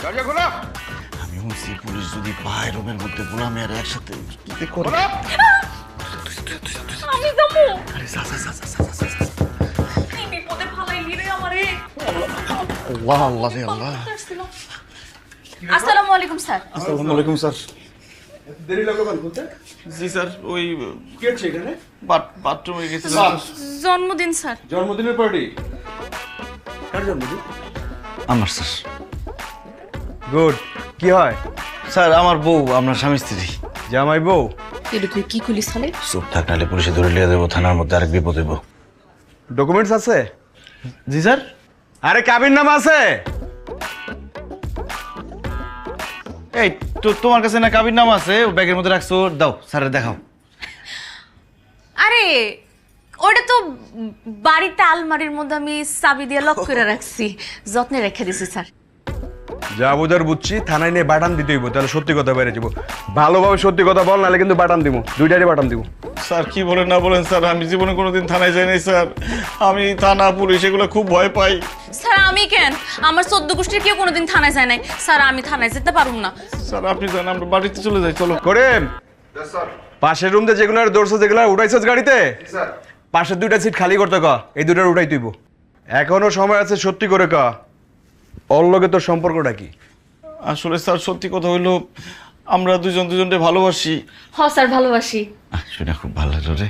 দরজা খোলো। আমি শুনছি পুলিশ যদি পায় রুমের মধ্যে গোলামে আর একসাথে কি যে করে। খোলো। আমি আরে যা যা যা যা যা যা কি বিপদে ফালাইলি রে আমারে। আল্লাহ আল্লাহ রে আল্লাহ। আসসালামু আলাইকুম স্যার। আসসালামু আলাইকুম স্যার। দেরি লাগলো কেন বলতে? জি স্যার, ওই কি হচ্ছে এখানে? বাথরুমে গেছি। জন্মদিন স্যার। জন্মদিনের পার্টি। কার জন্মদিন? আমার স্যার। গুড। কি হয়? স্যার আমার বউ, আপনার স্বামী স্ত্রী। জামাই বউ? এটা তুই কি কইলি সালে? চুপ থাক, নাহলে পুলিশে ধরে লিয়ে দেবো, থানার মধ্যে আরেক বিপদ হইব। ডকুমেন্টস আছে? জি স্যার। আরে কাবির নামা আছে? এই তো তোমার কাছে না কাবির নাম আছে, ও ব্যাগের মধ্যে রাখছো, দাও স্যারের দেখাও। আরে ওটা তো বাড়িতে আলমারির মধ্যে আমি চাবি দিয়ে লক করে রাখছি, যত্নে রেখে দিছি স্যার। যা বুঝার বুঝছি, থানায় নিয়ে বাটান দিতে হইব, তাহলে সত্যি কথা বেড়ে যাবো। ভালোভাবে সত্যি কথা বল, নাহলে কিন্তু বাটান দিব, দুইটারই বাটান দিব। স্যার কি বলেন না বলেন স্যার, আমি জীবনে কোনোদিন থানায় যাই নাই স্যার। আমি থানা পুলিশ এগুলো খুব ভয় পাই। স্যার আমি কেন, আমার 14 গোষ্ঠীর কেউ কোনোদিন থানায় যায় নাই স্যার, আমি থানায় যেতে পারুম না। স্যার আপনি জানেন, আমরা বাড়িতে চলে যাই, চলো। করিম, পাশের রুম যেগুলো দৌড়ছো, যেগুলো উঠাইছস গাড়িতে, পাশের দুইটা সিট খালি করতে ক, এই দুইটার উঠাই তুইব। এখনো সময় আছে, সত্যি করে ক, ওর লগে তোর সম্পর্কটা কি? আসলে স্যার সত্যি কথা হইলো, আমরা দুজনকে ভালোবাসি। হ স্যার ভালোবাসি। শুনে খুব ভালো লাগলো রে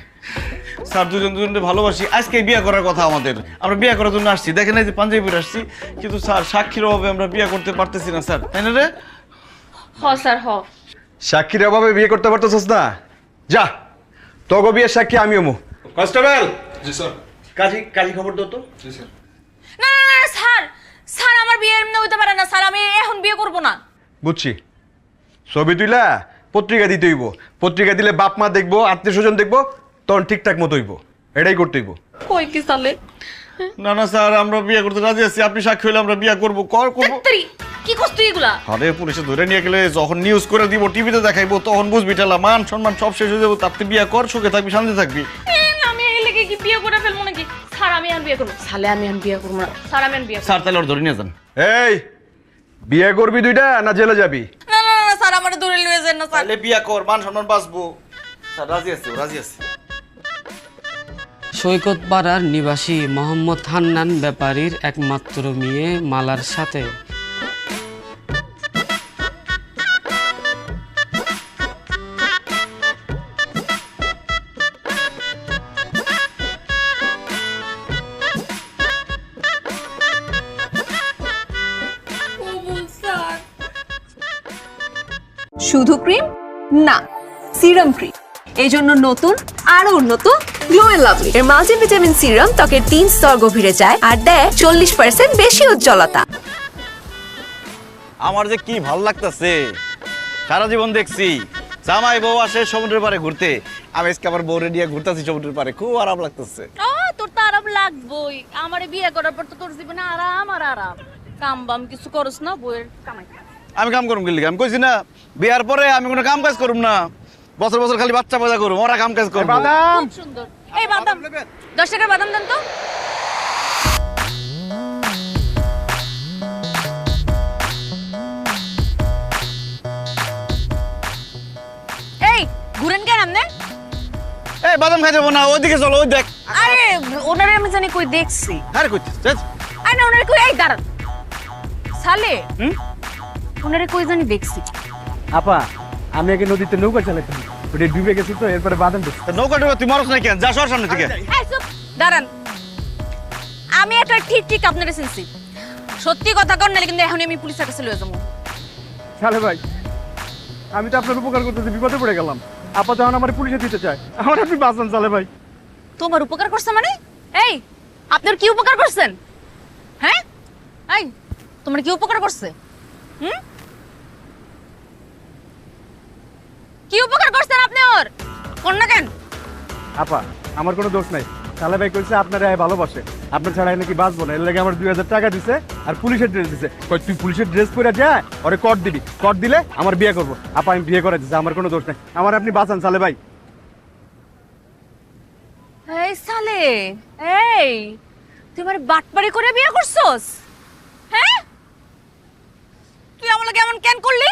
স্যার, দুজনকে ভালোবাসি। আজকে বিয়ে করার কথা আমাদের, আমরা বিয়ে করার জন্য আসছি। দেখেন এই যে পাঞ্জাবি পরে আসছি, কিন্তু স্যার সাক্ষীর অভাবে আমরা বিয়ে করতে পারতেছি না স্যার, তাই না রে? হ স্যার হ। সাক্ষীর অভাবে বিয়ে করতে পারতেছস না? যা, তোকে বিয়ের সাক্ষী আমিও মু। কনস্টেবল। জি স্যার। কাজী খবর দাও তো। জি স্যার। না না না স্যার, স্যার আমার বিয়ে এমনি হইতে পারে না স্যার, আমি এখন বিয়ে করব না। বুঝছি, ছবি তুইলা পত্রিকা দিতে হইব। পত্রিকা দিলে বাপ মা দেখবো, আত্মীয় স্বজন দেখবো, তখন ঠিকঠাক মতো হইব। এটাই করতে হইব। কই কি সালে? না না স্যার, আমরা বিয়ে করতে রাজি আছি, আপনি সাক্ষী হলে আমরা বিয়ে করবো। করবো। তেত্রি কি করছ তুই এগুলা? আরে পুলিশে ধরে নিয়ে গেলে যখন নিউজ করে দিব, টিভিতে দেখাইবো, তখন বুঝবি ঠেলা, মান সম্মান সব শেষ হয়ে যাবো। তাতে বিয়ে কর, সুখে থাকবি, শান্তি থাকবি। আমি এই লেগে কি বিয়ে করে ফেলবো নাকি? স্যার আমি আর বিয়ে করব সালে, আমি আর বিয়ে করব না স্যার, আমি আর বিয়ে স্যার তাহলে ওর ধরে নিয়ে যান। এই, বিয়ে করবি দুইটা না জেলে যাবি? না না না স্যার, আমার দূরে লয়ে যান না স্যার। তাহলে বিয়ে কর, মান সম্মান বাঁচবো। স্যার রাজি আছে, রাজি আছে। সৈকত পাড়ার নিবাসী মোহাম্মদ হান্নান ব্যাপারীর একমাত্র মেয়ে মালার সাথে শুধু ক্রিম না, সিরাম ক্রিম, এই জন্য নতুন আরো উন্নত গ্লো এন্ড লাভলি। এর মাল্টিভিটামিন সিরাম ত্বকের 3 স্তর গভীরে যায় আর দেয় 40% বেশি উজ্জ্বলতা। আমার যে কি ভালো লাগতেছে, সারা জীবন দেখছি জামাই বউ আসে সমুদ্রের পাড়ে ঘুরতে, আমি আজকে আবার বউরে নিয়ে ঘুরতেছি সমুদ্রের পাড়ে, খুব আরাম লাগতেছে। তোর তো আরাম লাগবই, আমারে বিয়ে করার পর তো তোর জীবনে আরাম আর আরাম। কাম বাম কিছু করস না, বউয়ের কামাই। আমি কাম করুম গেলি, আমি কইছি না বিয়ার পরে আমি কোনো কাম কাজ করুম না, বছর বছর খালি বাচ্চা পয়দা করুম, ওরা কাম কাজ করবো। বাদাম, খুব সুন্দর। এই বাদাম 10 টাকার বাদাম দেন তো। এই ঘুরেন কেন আপনি? এই বাদাম খাই যাবো না, ওইদিকে চলো, ওই দেখ। আরে ওনারে আমি জানি কই দেখছি। আরে কইছিস? আরে না, ওনারে কই, এই দাঁড়ান সালে, ওনারে কই জানি দেখছি। আপা আমি আগে নদীতে নৌকা চালাইতাম, ওটা ডুবে গেছি তো, এরপরে বাদাম দিচ্ছি। নৌকা ডুবে তুই মারস না কেন? যা সর সামনে থেকে। এই চুপ, দাঁড়ান। আমি একটা ঠিক ঠিক আপনারে চিনছি, সত্যি কথা কর, নালে কিন্তু এখন আমি পুলিশের কাছে লয়ে যাবো। সালে ভাই, আমি তো আপনার উপকার করতেছি, বিপদে পড়ে গেলাম। আপা যখন আমার পুলিশে দিতে চায়, আমার আপনি বাঁচান সালে ভাই। তোমার উপকার করছে মানে? এই আপনার কি উপকার করছেন? হ্যাঁ এই তোমার কি উপকার করছে? কি উপকার করছেন আপনি? ওর কোন না কেন? আপা আমার কোনো দোষ নাই, সালে ভাই কইছে আপনার ভালোবাসে, আপনার ছাড়া নাকি বাঁচবো না, এর লাগে আমার 2000 টাকা দিছে আর পুলিশের ড্রেস দিছে। কই তুই পুলিশের ড্রেস পরে যা, ওরে কট দিবি, কট দিলে আমার বিয়ে করবো। আপা আমি বিয়ে করে দিছি, আমার কোনো দোষ নাই, আমার আপনি বাঁচান সালে ভাই। এই সালে, এই তুই আমার বাটপারি করে বিয়ে করছস? হ্যাঁ তুই আমাকে কেমন কেন করলি?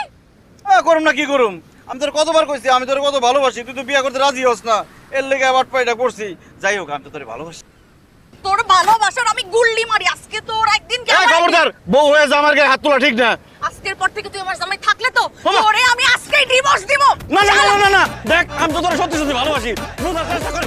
করুম না কি করুম? আমি তোর কতবার কইছি আমি তোর কত ভালোবাসি, তুই তো বিয়ে করতে রাজি হস না। এর লেগে আবার পাইটা করছি। যাই হোক, আমি তো তোরে ভালোবাসি। তোর ভালোবাসার আমি গুল্লি মারি আজকে তোর একদিন এই খবরদার, বউ হয়ে যা আমার গায়ে হাত তোলা ঠিক না। আজকের পর থেকে তুই আমার জামাই থাকলে তো তোরে আমি আজকেই ডিভোর্স দিব। না না না না না, দেখ আমি তো তোরে সত্যি সত্যি ভালোবাসি। চেষ্টা করে